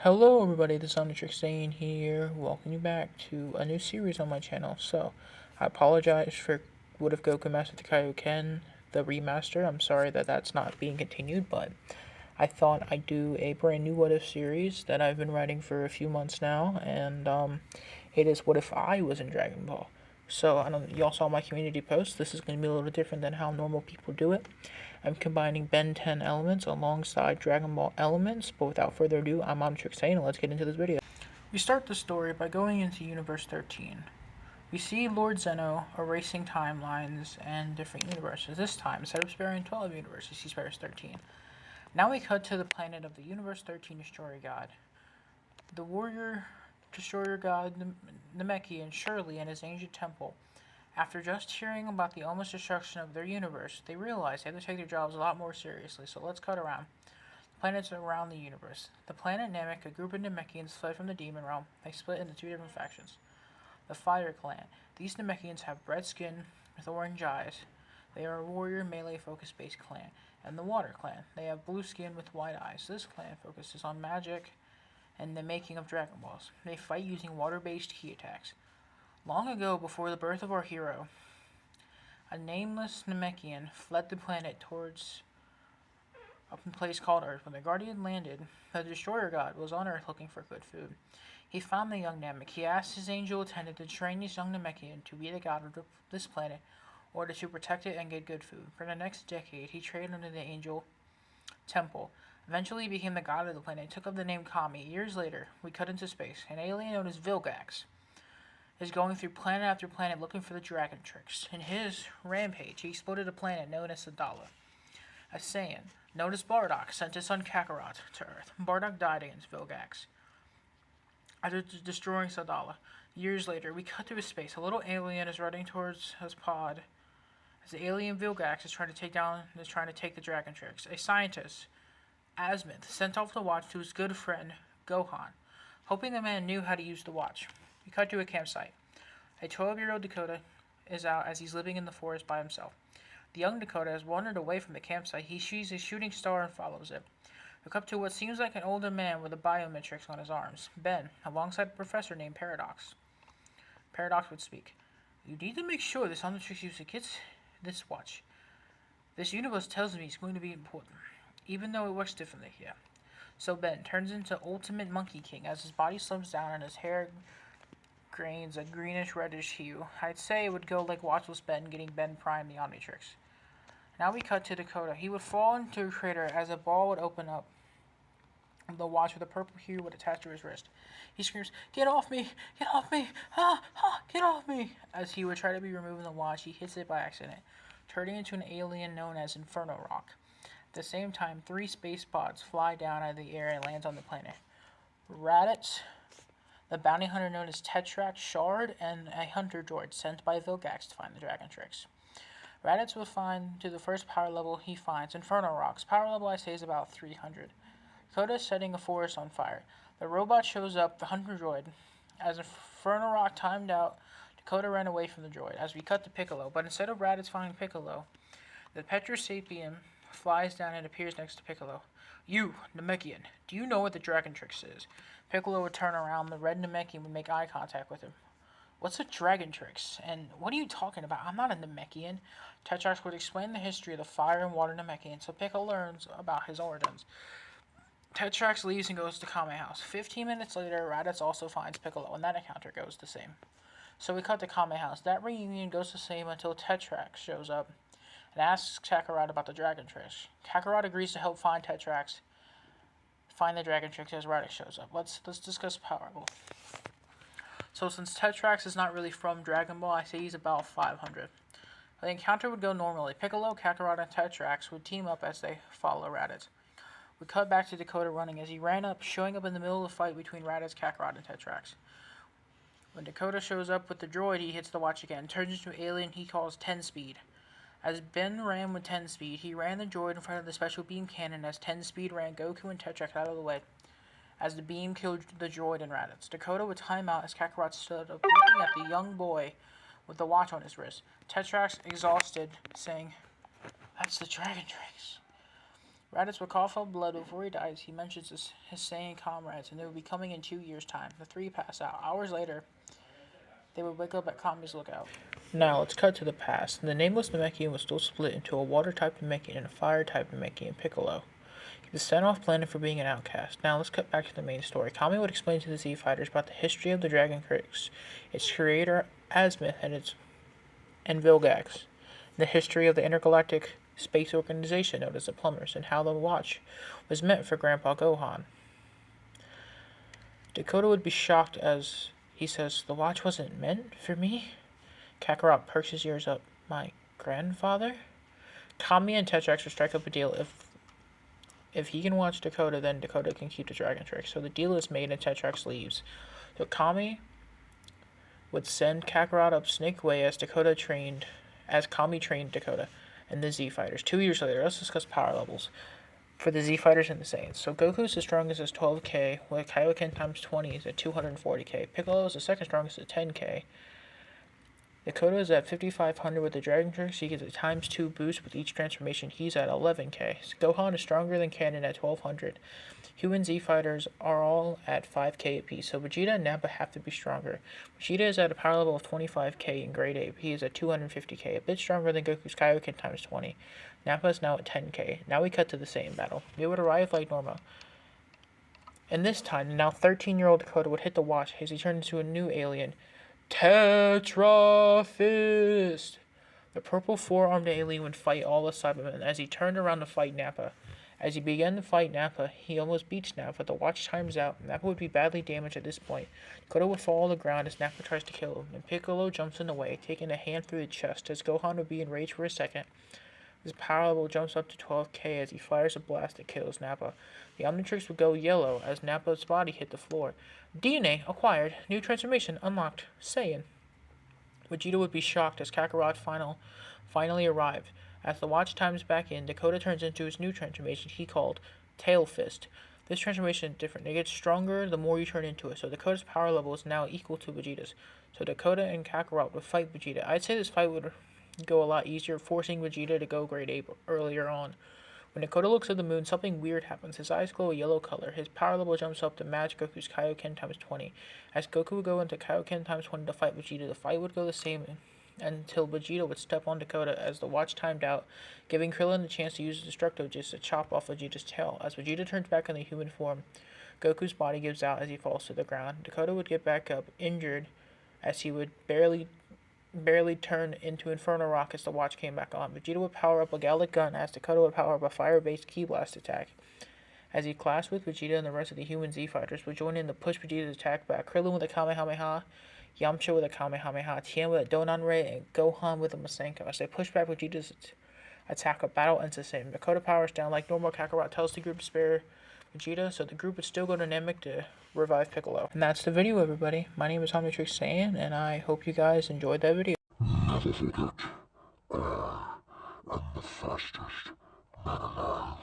Hello everybody, this is Omnitrix Zane here, welcome you back to a new series on my channel. So, I apologize for What If Goku Master the Kaioken, the remaster. I'm sorry that that's not being continued, but I thought I'd do a brand new What If series that I've been writing for a few months now, and it is What If I Was in Dragon Ball. So, I know y'all saw my community post. This is going to be a little different than how normal people do it. I'm combining Ben 10 elements alongside Dragon Ball elements, but without further ado, I'm Omnitrix Sane, and let's get into this video. We start the story by going into Universe 13. We see Lord Zeno erasing timelines and different universes. This time, instead of sparing 12 universes, he spares 13. Now we cut to the planet of the Universe 13 Destroyer God. The warrior Destroyer God Namekian Shirley and his ancient temple. After just hearing about the almost destruction of their universe, they realized they had to take their jobs a lot more seriously, so let's cut around. Planets around the universe. The planet Namek, a group of Namekians fled from the demon realm. They split into two different factions. The Fire Clan. These Namekians have red skin with orange eyes. They are a warrior melee focus based clan. And the Water Clan. They have blue skin with white eyes. This clan focuses on magic and the making of Dragon Balls. They fight using water based ki attacks. Long ago, before the birth of our hero, a nameless Namekian fled the planet towards a place called Earth. When the Guardian landed, the Destroyer God was on Earth looking for good food. He found the young Namek. He asked his angel attendant to train this young Namekian to be the god of this planet, in order to protect it and get good food. For the next decade, he trained under the angel temple. Eventually, he became the god of the planet and took up the name Kami. Years later, we cut into space. An alien known as Vilgax is going through planet after planet looking for the Dragon Tricks. In his rampage, he exploded a planet known as Sadala. A Saiyan, known as Bardock, sent his son Kakarot to Earth. Bardock died against Vilgax after destroying Sadala. Years later, we cut through space. A little alien is running towards his pod as the alien Vilgax is trying to take the Dragon Tricks. A scientist, Asmith, sent off the watch to his good friend Gohan, hoping the man knew how to use the watch. We cut to a campsite. A 12-year-old Dakota is out as he's living in the forest by himself. The young Dakota has wandered away from the campsite. He sees a shooting star and follows it. We cut to what seems like an older man with a biometrics on his arms. Ben, alongside a professor named Paradox. Paradox would speak. You need to make sure this Omnitrix user gets this watch. This universe tells me it's going to be important, even though it works differently here. So Ben turns into Ultimate Monkey King as his body slims down and his hair grains a greenish-reddish hue. I'd say it would go like Watchless Ben getting Ben Prime the Omnitrix. Now we cut to Dakota. He would fall into a crater as a ball would open up. The watch with a purple hue would attach to his wrist. He screams, "Get off me! Get off me! Ah! Ah! Get off me!" As he would try to be removing the watch, he hits it by accident, turning into an alien known as Inferno Rock. At the same time, 3 space pods fly down out of the air and land on the planet. Raditz, the bounty hunter known as Tetrax Shard, and a hunter droid sent by Vilgax to find the Dragon Tricks. Raditz will find to the first power level he finds. Inferno Rock's power level, I say, is about 300. Dakota is setting a forest on fire. The robot shows up, the hunter droid. As Inferno Rock timed out, Dakota ran away from the droid. As we cut to Piccolo, but instead of Raditz finding Piccolo, the Petra Sapien flies down and appears next to Piccolo. You, Namekian, do you know what the Dragon Tricks is? Piccolo would turn around. The red Namekian would make eye contact with him. What's a Dragon Tricks? And what are you talking about? I'm not a Namekian. Tetrax would explain the history of the fire and water Namekian, so Piccolo learns about his origins. Tetrax leaves and goes to Kame House. 15 minutes later, Raditz also finds Piccolo, and that encounter goes the same. So we cut to Kame House. That reunion goes the same until Tetrax shows up and asks Kakarot about the Dragon Tricks. Kakarot agrees to help find Tetrax, find the Dragon Tricks as Raditz shows up. Let's discuss Power Level. So since Tetrax is not really from Dragon Ball, I say he's about 500. The encounter would go normally. Piccolo, Kakarot, and Tetrax would team up as they follow Raditz. We cut back to Dakota running as he ran up, showing up in the middle of the fight between Raditz, Kakarot, and Tetrax. When Dakota shows up with the droid, he hits the watch again, turns into an alien he calls 10 Speed. As Ben ran with 10 Speed, he ran the droid in front of the special beam cannon as 10 Speed ran Goku and Tetrax out of the way, as the beam killed the droid and Raditz. Dakota would time out as Kakarot stood up looking at the young boy with the watch on his wrist. Tetrax, exhausted, saying, "That's the Dragon Tricks." Raditz would cough up blood before he dies. He mentions his Saiyan comrades, and they would be coming in 2 years' time. The three pass out. Hours later, they would wake up at Kami's lookout. Now, let's cut to the past. The nameless Namekian was still split into a water-type Namekian and a fire-type Namekian, Piccolo. He was sent off planet for being an outcast. Now, let's cut back to the main story. Kami would explain to the Z-Fighters about the history of the Dragon Critics, its creator, Azimuth, and Vilgax, the history of the Intergalactic Space Organization known as the Plumbers, and how the watch was meant for Grandpa Gohan. Dakota would be shocked as he says, "The watch wasn't meant for me?" Kakarot perks his ears up. "My grandfather?" Kami and Tetrax would strike up a deal. If he can watch Dakota, then Dakota can keep the Dragon Trick. So the deal is made and Tetrax leaves. So Kami would send Kakarot up Snake Way as Kami trained Dakota and the Z-Fighters. 2 years later, let's discuss power levels for the Z-Fighters and the Saiyans. So Goku's the strongest at 12k, with Kaioken times 20 is at 240k. Piccolo is the second strongest at 10k. Dakota is at 5500 with the Dragon Trick, so he gets a times 2 boost with each transformation. He's at 11k. So Gohan is stronger than Canon at 1200. Human Z-Fighters are all at 5k apiece, so Vegeta and Nappa have to be stronger. Vegeta is at a power level of 25k in grade 8. He is at 250k, a bit stronger than Goku's Kaioken times 20. Nappa is now at 10k. Now we cut to the Saiyan battle. They would arrive like normal. And this time, the now 13-year-old Dakota would hit the watch as he turned into a new alien, Tetra Fist! The purple four-armed alien would fight all the Cybermen as he turned around to fight Nappa. As he began to fight Nappa, he almost beats Nappa. The watch times out. Nappa would be badly damaged at this point. Dakota would fall on the ground as Nappa tries to kill him, and Piccolo jumps in the way, taking a hand through the chest as Gohan would be enraged for a second. His power level jumps up to 12k as he fires a blast that kills Nappa. The Omnitrix would go yellow as Nappa's body hit the floor. DNA acquired. New transformation unlocked. Saiyan. Vegeta would be shocked as Kakarot finally arrived. As the watch times back in, Dakota turns into his new transformation he called Tail Fist. This transformation is different. It gets stronger the more you turn into it, so Dakota's power level is now equal to Vegeta's. So Dakota and Kakarot would fight Vegeta. I'd say this fight would go a lot easier, forcing Vegeta to go grade 8 earlier on. When Dakota looks at the moon, something weird happens. His eyes glow a yellow color. His power level jumps up to match Goku's Kaioken times 20. As Goku would go into Kaioken times 20 to fight Vegeta, the fight would go the same until Vegeta would step on Dakota as the watch timed out, giving Krillin the chance to use his destructive just to chop off Vegeta's tail. As Vegeta turns back in the human form, Goku's body gives out as he falls to the ground. Dakota would get back up, injured, as he would barely turn into Inferno Rock as the watch came back on. Vegeta would power up a Gallic Gun as Dakota would power up a fire-based Ki Blast attack. As he clashed with Vegeta and the rest of the human Z-Fighters would join in to push Vegeta's attack back. Krillin with a Kamehameha, Yamcha with a Kamehameha, Tien with a Donan-Ray, and Gohan with a Masenko. As they push back Vegeta's attack, a battle ends the same. Dakota powers down like normal. Kakarot tells the group to spare Vegeta, so the group would still go to Namek to revive Piccolo. And that's the video, everybody. My name is Omnitrix Saiyan, and I hope you guys enjoyed that video. Never forget, I am the fastest man alive.